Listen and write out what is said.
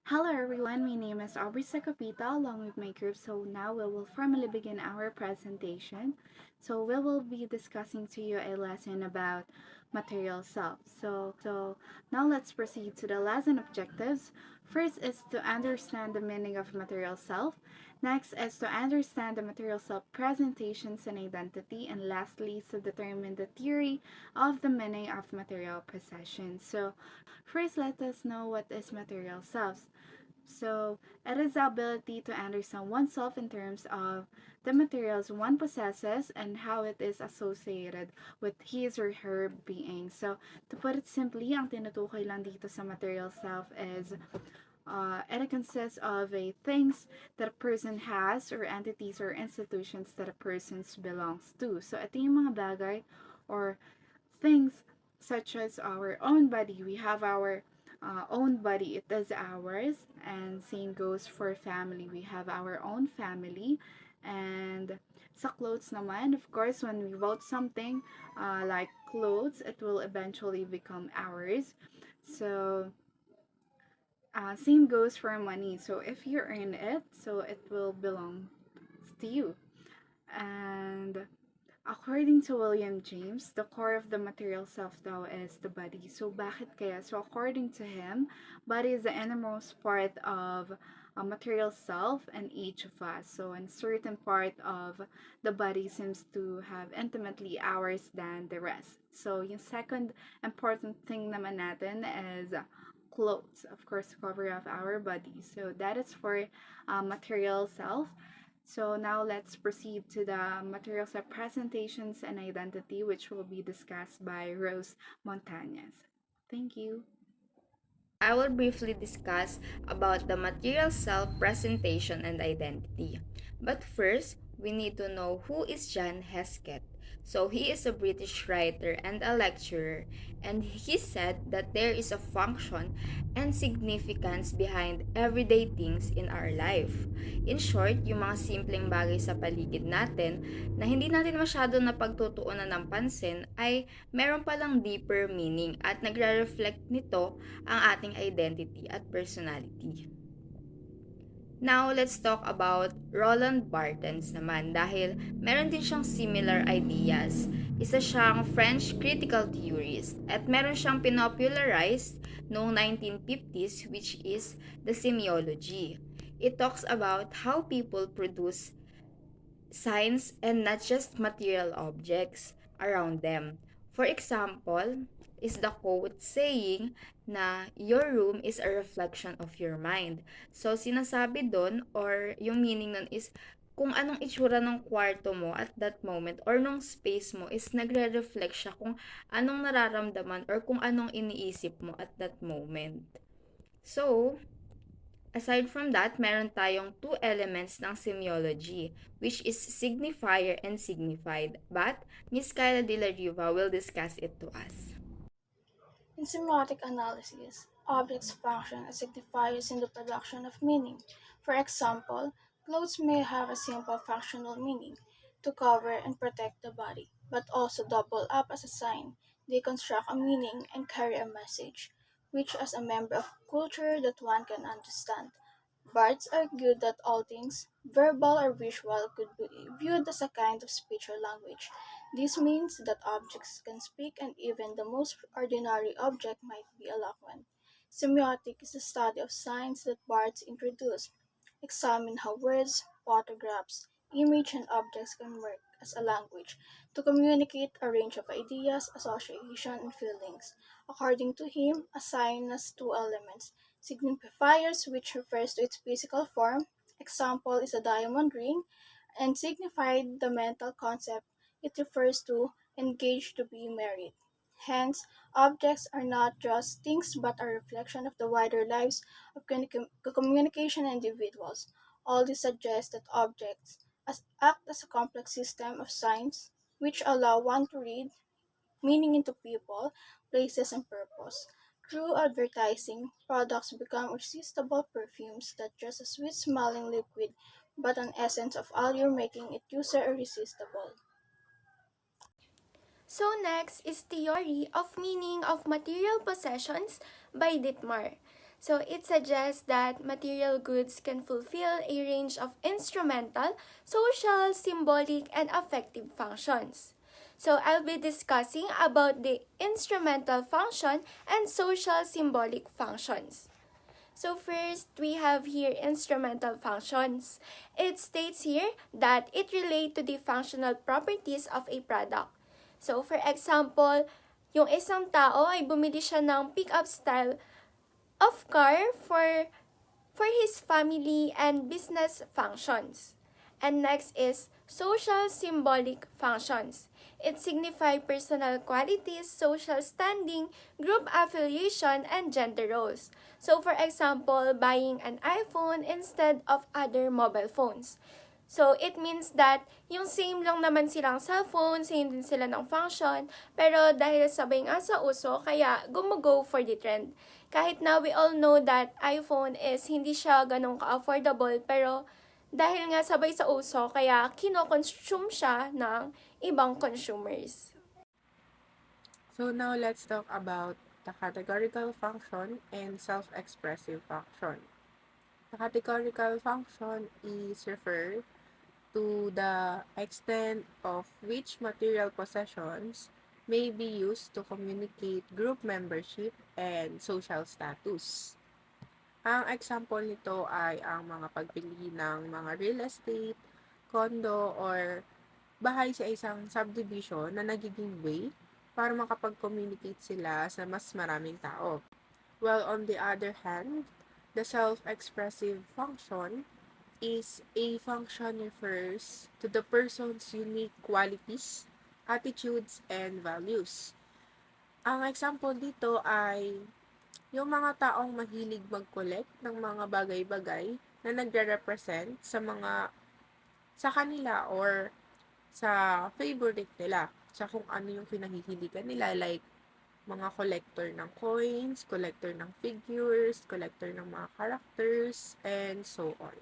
Hello everyone, my name is Aubrey Sakapita along with my group. So now we will formally begin our presentation. So we will be discussing to you a lesson about material self. So now let's proceed to the lesson objectives. First is to understand the meaning of material self. Next is to understand the material self presentations and identity. And lastly, to determine the theory of the meaning of material possession. So first, let us know what is material self. So, it is the ability to understand oneself in terms of the materials one possesses and how it is associated with his or her being. So, to put it simply, ang tinutukoy lang dito sa material self is it consists of a things that a person has or entities or institutions that a person belongs to. So, ito yung mga bagay or things such as our own body. We have our own body, it is ours, and same goes for family. We have our own family, and sa clothes naman, of course, when we vote something like clothes, it will eventually become ours. So same goes for money. So if you earn it, so it will belong to you. And according to William James, the core of the material self daw is the body. So bakit kaya? So according to him, body is the innermost part of a material self and each of us. So a certain part of the body seems to have intimately ours than the rest. So yung second important thing naman natin is clothes. Of course, cover of our body. So that is for material self. So now let's proceed to the materials of presentations and identity, which will be discussed by Rose Montañez. Thank you. I will briefly discuss about the material self presentation and identity. But first, we need to know who is John Hesketh. So he is a British writer and a lecturer, and he said that there is a function and significance behind everyday things in our life. In short, yung mga simpleng bagay sa paligid natin na hindi natin masyado napagtutuunan ng pansin ay meron palang deeper meaning at nagre-reflect nito ang ating identity at personality. Now, let's talk about Roland Barthes naman dahil meron din siyang similar ideas. Isa siyang French critical theorist at meron siyang pinopularized noong 1950s, which is the semiology. It talks about how people produce signs and not just material objects around them. For example, is the quote saying na your room is a reflection of your mind. So, sinasabi doon or yung meaning nun is kung anong itsura ng kwarto mo at that moment or nung space mo is nagre-reflect siya kung anong nararamdaman or kung anong iniisip mo at that moment. So, aside from that, meron tayong two elements ng semiology, which is signifier and signified. But Miss Kyla De La Riva will discuss it to us. In semiotic analysis, objects function as signifiers in the production of meaning. For example, clothes may have a simple functional meaning to cover and protect the body, but also double up as a sign. They construct a meaning and carry a message, which as a member of culture that one can understand. Bards argued that all things, verbal or visual, could be viewed as a kind of speech or language. This means that objects can speak and even the most ordinary object might be eloquent. Semiotic is the study of signs that bards introduce. Examine how words, photographs, image, and objects can work as a language to communicate a range of ideas, association, and feelings. According to him, a sign has two elements signifiers, which refers to its physical form, example is a diamond ring, and signified the mental concept it refers to engaged to be married. Hence, objects are not just things but a reflection of the wider lives of communication individuals. All this suggests that objects act as a complex system of signs which allow one to read meaning into people, places, and purpose. Through advertising, products become irresistible perfumes that just a sweet smelling liquid, but an essence of allure making it user irresistible. So next is Theory of Meaning of Material Possessions by Dittmar. So it suggests that material goods can fulfill a range of instrumental, social, symbolic, and affective functions. So I'll be discussing about the instrumental function and social symbolic functions. So first, we have here instrumental functions. It states here that it relates to the functional properties of a product. So for example, yung isang tao ay bumili siya ng pick-up style of car for his family and business functions. And next is social symbolic functions. It signifies personal qualities, social standing, group affiliation, and gender roles. So for example, buying an iPhone instead of other mobile phones. So, it means that yung same lang naman silang cellphone, same din sila ng function, pero dahil sabay nga sa uso, kaya gumago for the trend. Kahit na we all know that iPhone is hindi siya ganun ka-affordable, pero dahil nga sabay sa uso, kaya kino-consume siya ng ibang consumers. So now let's talk about the categorical function and self-expressive function. The categorical function is referred to the extent of which material possessions may be used to communicate group membership and social status. Ang example nito ay ang mga pagbili ng mga real estate, condo, or bahay sa isang subdivision na nagiging way para makapag-communicate sila sa mas maraming tao. While on the other hand, the self-expressive function is a function refers to the person's unique qualities, attitudes, and values. Ang example dito ay yung mga taong mahilig mag-collect ng mga bagay-bagay na nagre-represent sa kanila or sa favorite nila, sa kung ano yung kinahihiligan nila, like mga collector ng coins, collector ng figures, collector ng mga characters, and so on.